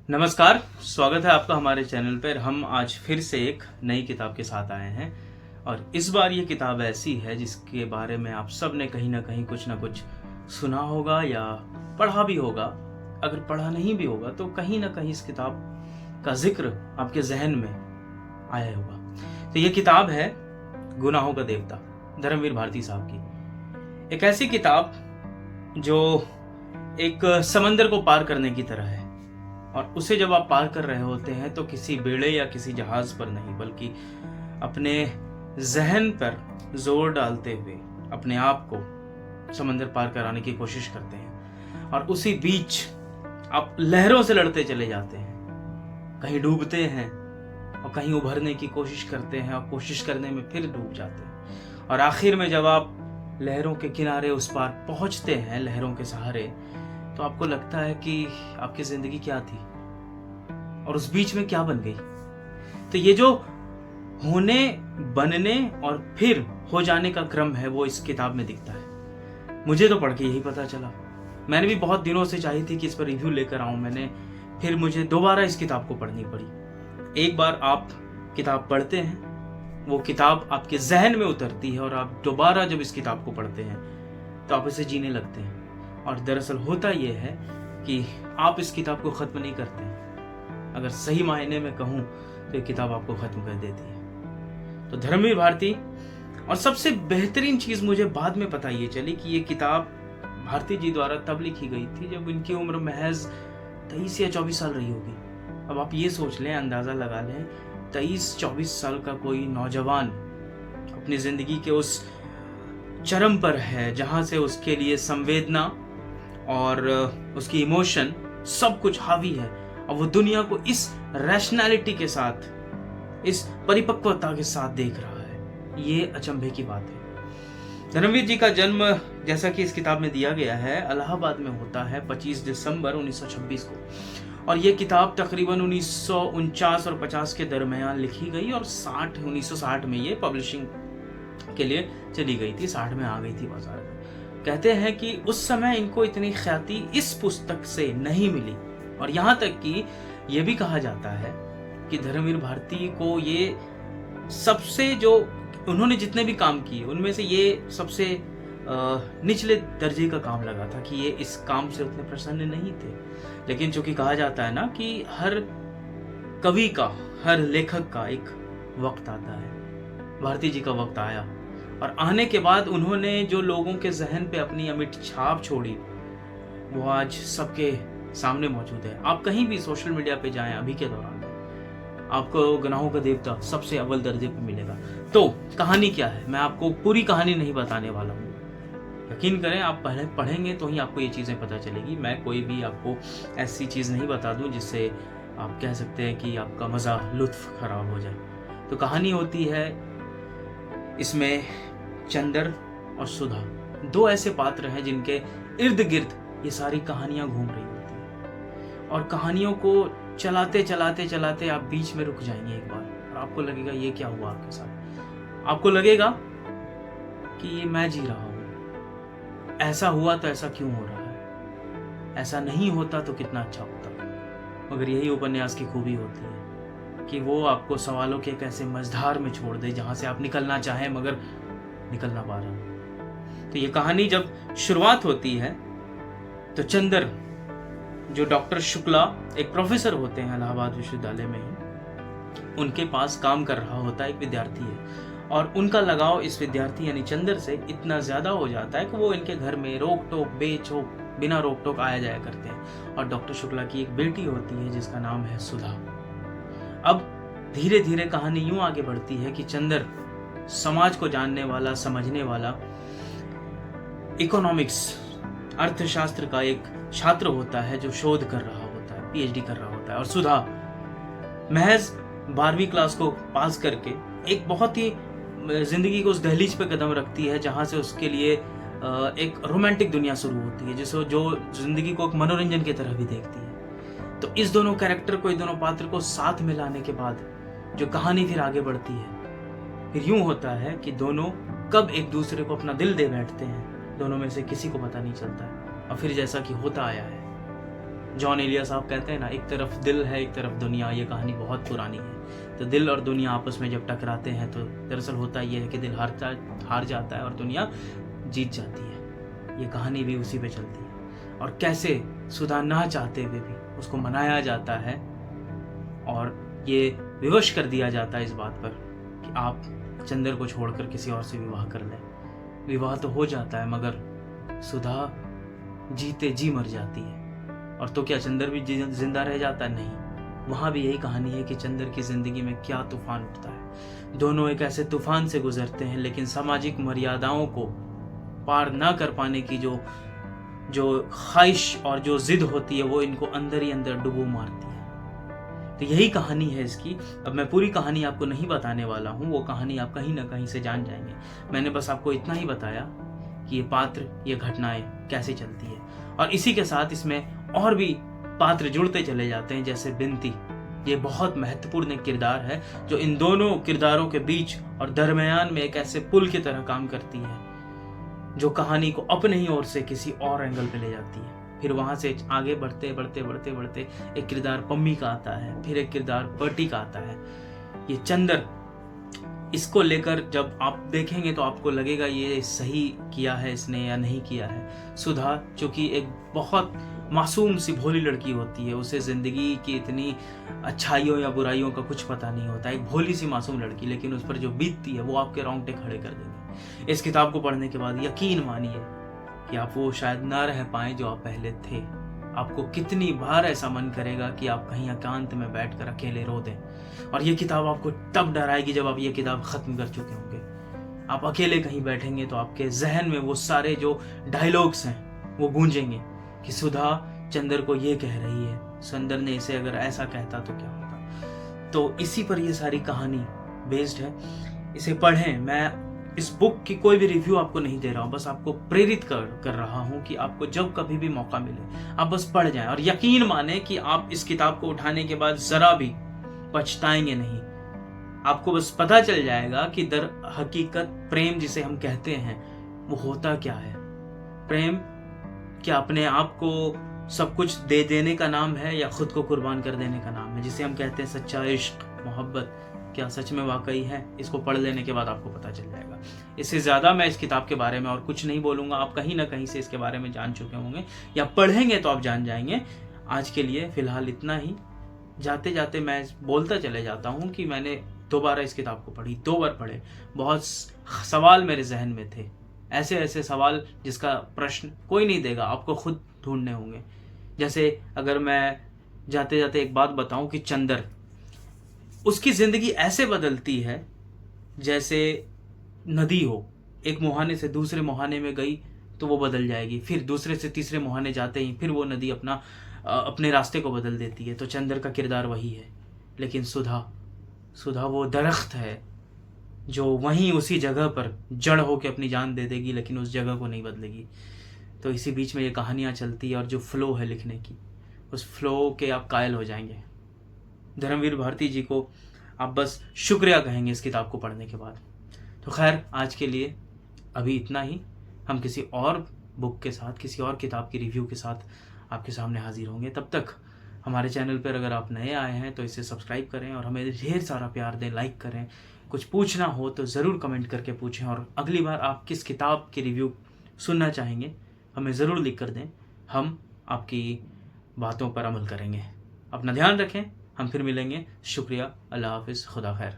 नमस्कार, स्वागत है आपका हमारे चैनल पर। हम आज फिर से एक नई किताब के साथ आए हैं और इस बार ये किताब ऐसी है जिसके बारे में आप सब ने कहीं ना कुछ सुना होगा या पढ़ा भी होगा। अगर पढ़ा नहीं भी होगा तो कहीं ना कहीं इस किताब का जिक्र आपके जहन में आया होगा। तो ये किताब है गुनाहों का देवता, धर्मवीर भारती साहब की। एक ऐसी किताब जो एक समंदर को पार करने की तरह है और उसे जब आप पार कर रहे होते हैं तो किसी बेड़े या किसी जहाज पर नहीं बल्कि अपने जहन पर जोर डालते हुए अपने आप को समंदर पार कराने की कोशिश करते हैं और उसी बीच आप लहरों से लड़ते चले जाते हैं। कहीं डूबते हैं और कहीं उभरने की कोशिश करते हैं और कोशिश करने में फिर डूब जाते हैं और आखिर में जब आप लहरों के किनारे उस पार पहुंचते हैं लहरों के सहारे, तो आपको लगता है कि आपकी जिंदगी क्या थी और उस बीच में क्या बन गई। तो ये जो होने, बनने और फिर हो जाने का क्रम है वो इस किताब में दिखता है। मुझे तो पढ़ के यही पता चला। मैंने भी बहुत दिनों से चाही थी कि इस पर रिव्यू लेकर आऊं मैंने, फिर मुझे दोबारा इस किताब को पढ़नी पड़ी। एक बार आप किताब पढ़ते हैं, वो किताब आपके जहन में उतरती है और आप दोबारा जब इस किताब को पढ़ते हैं तो आप इसे जीने लगते हैं। और दरअसल होता यह है कि आप इस किताब को खत्म नहीं करते हैं। अगर सही मायने में कहूं तो ये किताब आपको खत्म कर देती है। तो धर्मवीर भारती, और सबसे बेहतरीन चीज मुझे बाद में पता ये चली कि ये किताब भारती जी द्वारा तब लिखी गई थी जब इनकी उम्र महज 23 या 24 साल रही होगी। अब आप ये सोच लें, अंदाजा लगा लें, 23-24 साल का कोई नौजवान अपनी जिंदगी के उस चरम पर है जहां से उसके लिए संवेदना और उसकी इमोशन सब कुछ हावी है और वो दुनिया को इस रैशनैलिटी के साथ, इस परिपक्वता के साथ देख रहा है। ये अचंभे की बात है। धर्मवीर जी का जन्म, जैसा कि इस किताब में दिया गया है, इलाहाबाद में होता है 25 दिसंबर 1926 को और ये किताब तकरीबन 1949 और 50 के दरमियान लिखी गई और 1960 में ये पब्लिशिंग के लिए चली गई थी, 60 में आ गई थी बाजार में। कहते हैं कि उस समय इनको इतनी ख्याति इस पुस्तक से नहीं मिली और यहाँ तक कि यह भी कहा जाता है कि धर्मवीर भारती को ये सबसे, जो उन्होंने जितने भी काम किए उनमें से ये सबसे निचले दर्जे का काम लगा था कि ये इस काम से उतने प्रसन्न नहीं थे। लेकिन चूंकि कहा जाता है ना कि हर कवि का, हर लेखक का एक वक्त आता है, भारती जी का वक्त आया और आने के बाद उन्होंने जो लोगों के जहन पे अपनी अमिट छाप छोड़ी वो आज सबके सामने मौजूद है। आप कहीं भी सोशल मीडिया पे जाएं अभी के दौरान आपको गुनाहों का देवता सबसे अव्वल दर्जे पे मिलेगा। तो कहानी क्या है, मैं आपको पूरी कहानी नहीं बताने वाला हूँ। यकीन करें, आप पहले पढ़ेंगे तो ही आपको ये चीज़ें पता चलेगी। मैं कोई भी आपको ऐसी चीज़ नहीं बता दूँ जिससे आप कह सकते हैं कि आपका मज़ा, लुत्फ खराब हो जाए। तो कहानी होती है, इसमें चंदर और सुधा दो ऐसे पात्र हैं जिनके इर्द गिर्द ये सारी कहानियां घूम रही होती हैं और कहानियों को चलाते चलाते चलाते आप बीच में रुक जाएंगे एक बार और आपको लगेगा ये क्या हुआ आपके साथ। आपको लगेगा कि ये मैं जी रहा हूं, ऐसा हुआ तो ऐसा क्यों हो रहा है, ऐसा नहीं होता तो कितना अच्छा होता। मगर यही उपन्यास की खूबी होती है कि वो आपको सवालों के एक ऐसे मझधार में छोड़ दे जहां से आप निकलना चाहें मगर निकल ना पा रहा। तो ये कहानी जब शुरुआत होती है तो चंदर, जो डॉक्टर शुक्ला एक प्रोफेसर होते हैं इलाहाबाद विश्वविद्यालय में ही, उनके पास काम कर रहा होता है एक विद्यार्थी है और उनका लगाव इस विद्यार्थी यानी चंदर से इतना ज्यादा हो जाता है कि वो इनके घर में रोक टोक बेचोक बिना रोक टोक आया जाया करते हैं। और डॉक्टर शुक्ला की एक बेटी होती है जिसका नाम है सुधा। अब धीरे धीरे कहानी यूं आगे बढ़ती है कि चंदर समाज को जानने वाला, समझने वाला, इकोनॉमिक्स, अर्थशास्त्र का एक छात्र होता है जो शोध कर रहा होता है, पीएचडी कर रहा होता है। और सुधा महज 12वीं क्लास को पास करके एक बहुत ही जिंदगी को उस दहलीज पे कदम रखती है जहां से उसके लिए एक रोमांटिक दुनिया शुरू होती है जिसको, जो जिंदगी को एक मनोरंजन की तरह भी देखती है। तो इस दोनों कैरेक्टर को, इस दोनों पात्र को साथ मिलाने के बाद जो कहानी फिर आगे बढ़ती है, फिर यूं होता है कि दोनों कब एक दूसरे को अपना दिल दे बैठते हैं, दोनों में से किसी को पता नहीं चलता है। और फिर जैसा कि होता आया है, जॉन एलिया साहब कहते हैं ना, एक तरफ दिल है एक तरफ दुनिया। ये कहानी बहुत पुरानी है। तो दिल और दुनिया आपस में जब टकराते हैं तो दरअसल होता ये है कि दिल हार जाता है और दुनिया जीत जाती है। ये कहानी भी उसी पे चलती है, और कैसे सुधा ना चाहते हुए भी उसको मनाया जाता है और ये विवश कर दिया जाता है इस बात पर कि आप चंदर को छोड़कर किसी और से विवाह कर लें। विवाह तो हो जाता है मगर सुधा जीते जी मर जाती है। और तो क्या चंदर भी जिंदा रह जाता है? नहीं। वहां भी यही कहानी है कि चंदर की जिंदगी में क्या तूफान उठता है। दोनों एक ऐसे तूफान से गुजरते हैं, लेकिन सामाजिक मर्यादाओं को पार ना कर पाने की जो ख्वाहिश और जो जिद होती है वो इनको अंदर ही अंदर डुबो मारती है। तो यही कहानी है इसकी। अब मैं पूरी कहानी आपको नहीं बताने वाला हूँ, वो कहानी आप कहीं ना कहीं से जान जाएंगे। मैंने बस आपको इतना ही बताया कि ये पात्र, ये घटनाएं कैसे चलती है, और इसी के साथ इसमें और भी पात्र जुड़ते चले जाते हैं, जैसे बिनती। ये बहुत महत्वपूर्ण एक किरदार है जो इन दोनों किरदारों के बीच और दरमियान में एक ऐसे पुल की तरह काम करती है, जो कहानी को अपने ही ओर से किसी और एंगल पे ले जाती है। फिर वहां से आगे बढ़ते बढ़ते बढ़ते बढ़ते एक किरदार पम्मी का आता है, फिर एक किरदार पर्टी का आता है। ये चंदर, इसको लेकर जब आप देखेंगे तो आपको लगेगा ये सही किया है इसने या नहीं किया है। सुधा चूंकि एक बहुत मासूम सी भोली लड़की होती है, उसे जिंदगी की इतनी अच्छाइयों या बुराइयों का कुछ पता नहीं होता। एक भोली सी मासूम लड़की, लेकिन उस पर जो बीतती है वो आपके रोंगटे खड़े कर देंगे। इस किताब को पढ़ने के बाद यकीन मानिए कि आप वो शायद ना रह पाए जो आप पहले थे। आपको कितनी बार ऐसा मन करेगा कि आप कहीं एकांत में बैठकर अकेले रो दें। और ये किताब आपको तब डराएगी जब आप ये किताब खत्म कर चुके होंगे। आप अकेले कहीं बैठेंगे तो आपके जहन में वो सारे जो डायलॉग्स हैं वो गूंजेंगे कि सुधा चंदर को ये कह रही है, चंदर ने इसे अगर ऐसा कहता तो क्या होता। तो इसी पर ये सारी कहानी बेस्ड है। इसे पढ़ें। मैं इस बुक की कोई भी रिव्यू आपको नहीं दे रहा हूँ, बस आपको प्रेरित कर रहा हूँ कि आपको जब कभी भी मौका मिले आप बस पढ़ जाएं, और यकीन माने कि आप इस किताब को उठाने के बाद जरा भी पछताएंगे नहीं। आपको बस पता चल जाएगा कि दर हकीकत प्रेम जिसे हम कहते हैं वो होता क्या है। प्रेम क्या अपने आप को सब कुछ दे देने का नाम है, या खुद को कुर्बान कर देने का नाम है, जिसे हम कहते हैं सच्चा इश्क, मोहब्बत, क्या सच में वाकई है? इसको पढ़ लेने के बाद आपको पता चल जाएगा। इससे ज्यादा मैं इस किताब के बारे में और कुछ नहीं बोलूंगा। आप कहीं ना कहीं से इसके बारे में जान चुके होंगे, या पढ़ेंगे तो आप जान जाएंगे। आज के लिए फिलहाल इतना ही। जाते जाते मैं बोलता चले जाता हूँ कि मैंने दोबारा इस किताब को पढ़ी, 2 बार पढ़े। बहुत सवाल मेरे जहन में थे, ऐसे ऐसे सवाल जिसका प्रश्न कोई नहीं देगा, आपको खुद ढूंढने होंगे। जैसे अगर मैं जाते जाते एक बात बताऊं कि चंदर, उसकी जिंदगी ऐसे बदलती है जैसे नदी हो। एक मुहाने से दूसरे मुहाने में गई तो वो बदल जाएगी, फिर दूसरे से तीसरे मुहाने जाते ही फिर वो नदी अपने रास्ते को बदल देती है। तो चंदर का किरदार वही है। लेकिन सुधा वो दरख्त है जो वहीं उसी जगह पर जड़ होकर अपनी जान दे देगी, लेकिन उस जगह को नहीं बदलेगी। तो इसी बीच में ये कहानियाँ चलती है, और जो फ्लो है लिखने की, उस फ्लो के आप कायल हो जाएंगे। धर्मवीर भारती जी को आप बस शुक्रिया कहेंगे इस किताब को पढ़ने के बाद। तो खैर, आज के लिए अभी इतना ही। हम किसी और बुक के साथ, किसी और किताब की रिव्यू के साथ आपके सामने हाजिर होंगे। तब तक हमारे चैनल पर अगर आप नए आए हैं तो इसे सब्सक्राइब करें और हमें ढेर सारा प्यार दें, लाइक करें। कुछ पूछना हो तो ज़रूर कमेंट करके पूछें, और अगली बार आप किस किताब की रिव्यू सुनना चाहेंगे हमें ज़रूर लिख कर दें। हम आपकी बातों पर अमल करेंगे। अपना ध्यान रखें। हम फिर मिलेंगे। शुक्रिया। अल्लाह हाफिज़। खुदा खैर।